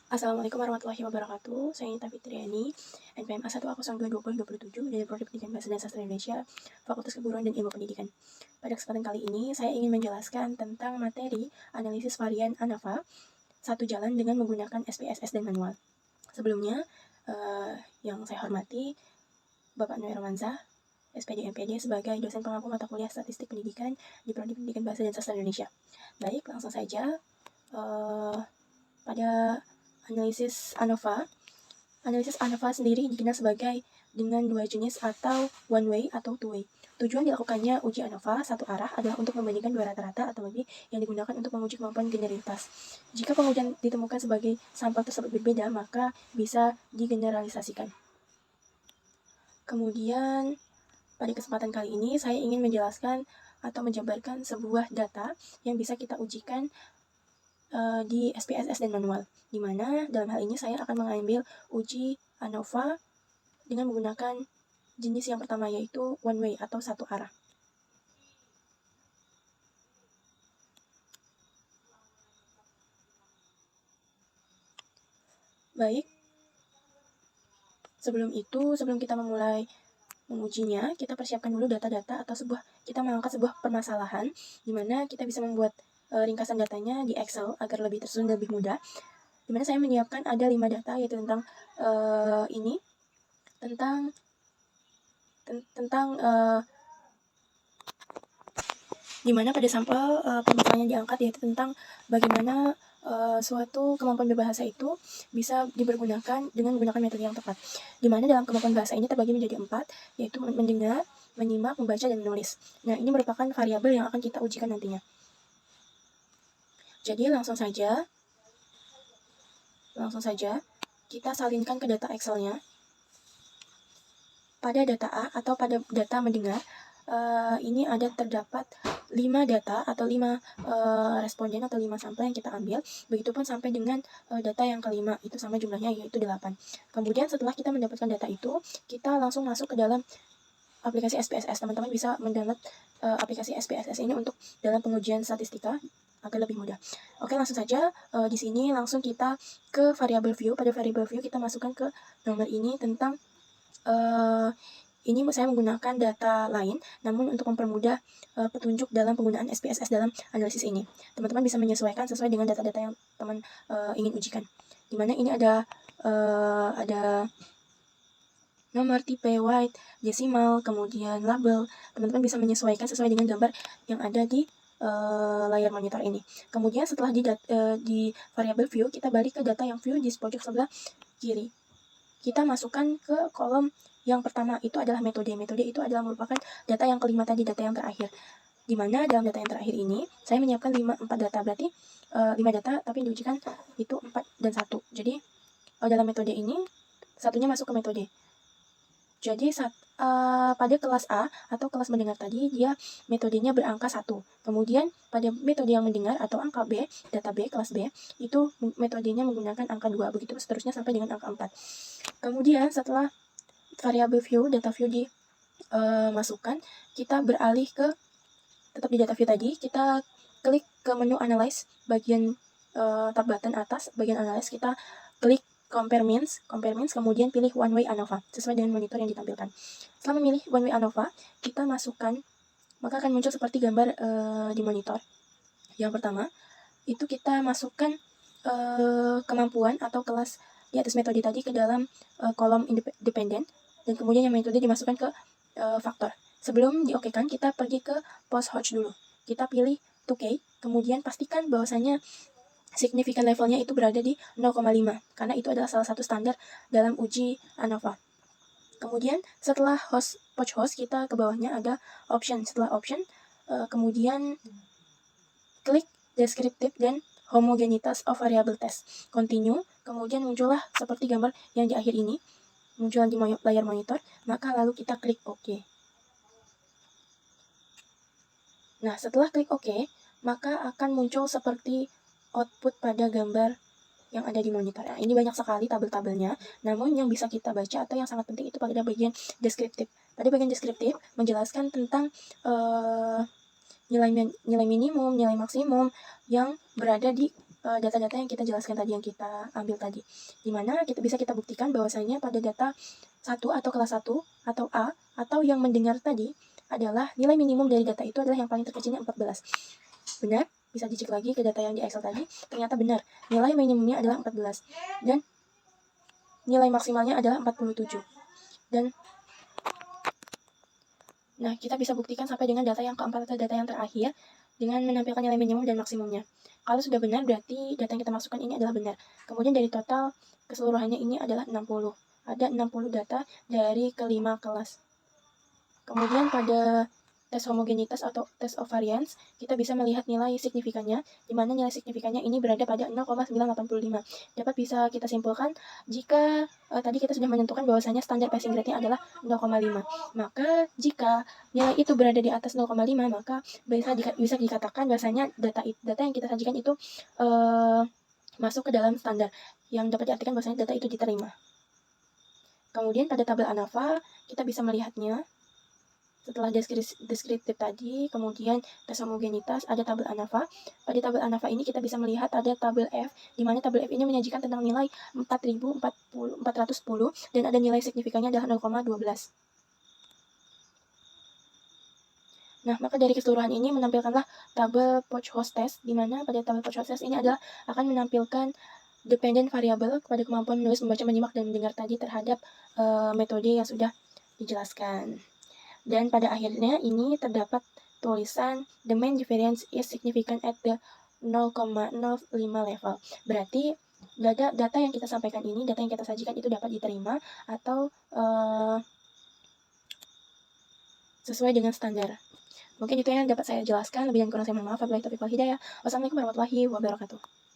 Assalamualaikum warahmatullahi wabarakatuh. Saya Nita Fitriani, NPM A1A022027 dari Prodi Pendidikan Bahasa dan Sastra Indonesia, Fakultas Keguruan dan Ilmu Pendidikan. Pada kesempatan kali ini, saya ingin menjelaskan tentang materi analisis varian ANAVA satu jalan dengan menggunakan SPSS dan manual. Sebelumnya, yang saya hormati Bapak Noe Romansa, SPD MPD sebagai dosen pengampu mata kuliah Statistik Pendidikan di Prodi Pendidikan Bahasa dan Sastra Indonesia. Baik, langsung saja. Pada analisis ANOVA sendiri dikenal sebagai dengan dua jenis atau one way atau two way. Tujuan dilakukannya uji ANOVA satu arah adalah untuk membandingkan dua rata-rata atau lebih yang digunakan untuk menguji kemampuan generalitas. Jika pengujian ditemukan sebagai sampel tersebut berbeda, maka bisa digeneralisasikan. Kemudian, pada kesempatan kali ini saya ingin menjelaskan atau menjabarkan sebuah data yang bisa kita ujikan di SPSS dan manual, di mana dalam hal ini saya akan mengambil uji ANOVA dengan menggunakan jenis yang pertama, yaitu one way atau satu arah. Baik, sebelum kita memulai mengujinya, kita persiapkan dulu data-data atau kita mengangkat sebuah permasalahan, di mana kita bisa membuat ringkasan datanya di Excel agar lebih tersusun dan lebih mudah. Di mana saya menyiapkan ada 5 data, yaitu tentang di mana pada sampel permasalahan yang diangkat yaitu tentang bagaimana suatu kemampuan berbahasa itu bisa dipergunakan dengan menggunakan metode yang tepat. Di mana dalam kemampuan bahasa ini terbagi menjadi 4, yaitu mendengar, menyimak, membaca, dan menulis. Nah, ini merupakan variabel yang akan kita ujikan nantinya. Jadi langsung saja kita salinkan ke data Excel-nya. Pada data A atau pada data mendengar, ini terdapat 5 data atau 5 responden atau 5 sampel yang kita ambil. Begitupun sampai dengan data yang kelima, itu sama jumlahnya yaitu 8. Kemudian setelah kita mendapatkan data itu, kita langsung masuk ke dalam aplikasi SPSS. Teman-teman bisa mendownload aplikasi SPSS ini untuk dalam pengujian statistika agar lebih mudah. Oke, langsung saja di sini langsung kita ke variable view. Pada variable view kita masukkan ke nomor ini tentang ini saya menggunakan data lain, namun untuk mempermudah petunjuk dalam penggunaan SPSS dalam analisis ini. Teman-teman bisa menyesuaikan sesuai dengan data-data yang teman ingin ujikan. Dimana ini ada nomor, tipe, white, desimal, kemudian label. Teman-teman bisa menyesuaikan sesuai dengan gambar yang ada di layar monitor ini. Kemudian setelah di variable view, kita balik ke data yang view di pojok sebelah kiri. Kita masukkan ke kolom yang pertama, itu adalah metode. Metode itu adalah merupakan data yang kelima tadi, data yang terakhir. Di mana dalam data yang terakhir ini, saya menyiapkan 4 data, berarti 5 data, tapi diujikan itu 4 dan 1. Jadi, dalam metode ini, satunya masuk ke metode. Jadi, pada kelas A atau kelas mendengar tadi, dia metodenya berangka 1. Kemudian, pada metode yang mendengar atau angka B, data B, kelas B, itu metodenya menggunakan angka 2. Begitu seterusnya sampai dengan angka 4. Kemudian, setelah variable view, data view dimasukkan, kita beralih ke tetap di data view tadi, kita klik ke menu analyze, bagian tab button atas, bagian analyze, kita klik compare means, kemudian pilih one way ANOVA, sesuai dengan monitor yang ditampilkan. Setelah memilih one way ANOVA, kita masukkan, maka akan muncul seperti gambar di monitor. Yang pertama, itu kita masukkan kemampuan atau kelas di atas metode tadi ke dalam kolom dependen, dan kemudian yang metode dimasukkan ke faktor. Sebelum diokekan, kita pergi ke post Hodge dulu. Kita pilih 2K, kemudian pastikan bahwasanya signifikan levelnya itu berada di 0,5, karena itu adalah salah satu standar dalam uji ANOVA. Kemudian setelah post host, kita ke bawahnya ada option. Setelah option, kemudian klik descriptive dan homogenitas of variable test. Continue, kemudian muncullah seperti gambar yang di akhir ini, muncul di layar monitor, maka lalu kita klik OK. Nah, setelah klik OK, maka akan muncul seperti output pada gambar yang ada di monitor. Nah, ini banyak sekali tabel-tabelnya, namun yang bisa kita baca atau yang sangat penting itu pada bagian deskriptif. Pada bagian deskriptif menjelaskan tentang nilai minimum, nilai maksimum yang berada di data-data yang kita jelaskan tadi, yang kita ambil tadi. Dimana bisa kita buktikan bahwasanya pada data 1 atau kelas 1 atau A atau yang mendengar tadi adalah nilai minimum dari data itu adalah yang paling terkecilnya 14. Benar? Bisa dicek lagi ke data yang di Excel tadi, ternyata benar. Nilai minimumnya adalah 14 dan nilai maksimalnya adalah 47. Dan nah, kita bisa buktikan sampai dengan data yang keempat atau data yang terakhir dengan menampilkan nilai minimum dan maksimumnya. Kalau sudah benar, berarti data yang kita masukkan ini adalah benar. Kemudian dari total keseluruhannya ini adalah 60. Ada 60 data dari kelima kelas. Kemudian pada tes homogenitas atau tes of variance, kita bisa melihat nilai signifikannya, di mana nilai signifikannya ini berada pada 0,985. Dapat bisa kita simpulkan jika tadi kita sudah menentukan bahwasanya standar passing grade-nya adalah 0,5. Maka jika nilai itu berada di atas 0,5, maka bisa dikatakan bahwasanya data yang kita sajikan itu masuk ke dalam standar, yang dapat diartikan bahwasanya data itu diterima. Kemudian pada tabel ANAVA, kita bisa melihatnya. Setelah deskriptif tadi, kemudian tes homogenitas, ada tabel ANAVA. Pada tabel ANAVA ini kita bisa melihat ada tabel F, di mana tabel F ini menyajikan tentang nilai 4.410 dan ada nilai signifikannya adalah 0,12. Nah, maka dari keseluruhan ini menampilkanlah tabel Poch Host Test, di mana pada tabel Poch Host Test ini adalah akan menampilkan dependent variable kepada kemampuan menulis, membaca, menyimak, dan mendengar tadi terhadap metode yang sudah dijelaskan. Dan pada akhirnya ini terdapat tulisan the main difference is significant at the 0,05 level. Berarti data yang kita sampaikan ini, data yang kita sajikan itu dapat diterima atau sesuai dengan standar. Mungkin itu yang dapat saya jelaskan. Lebih dan kurang saya mohon maaf. Wabillahi taufiq wal hidayah. Wassalamualaikum warahmatullahi wabarakatuh.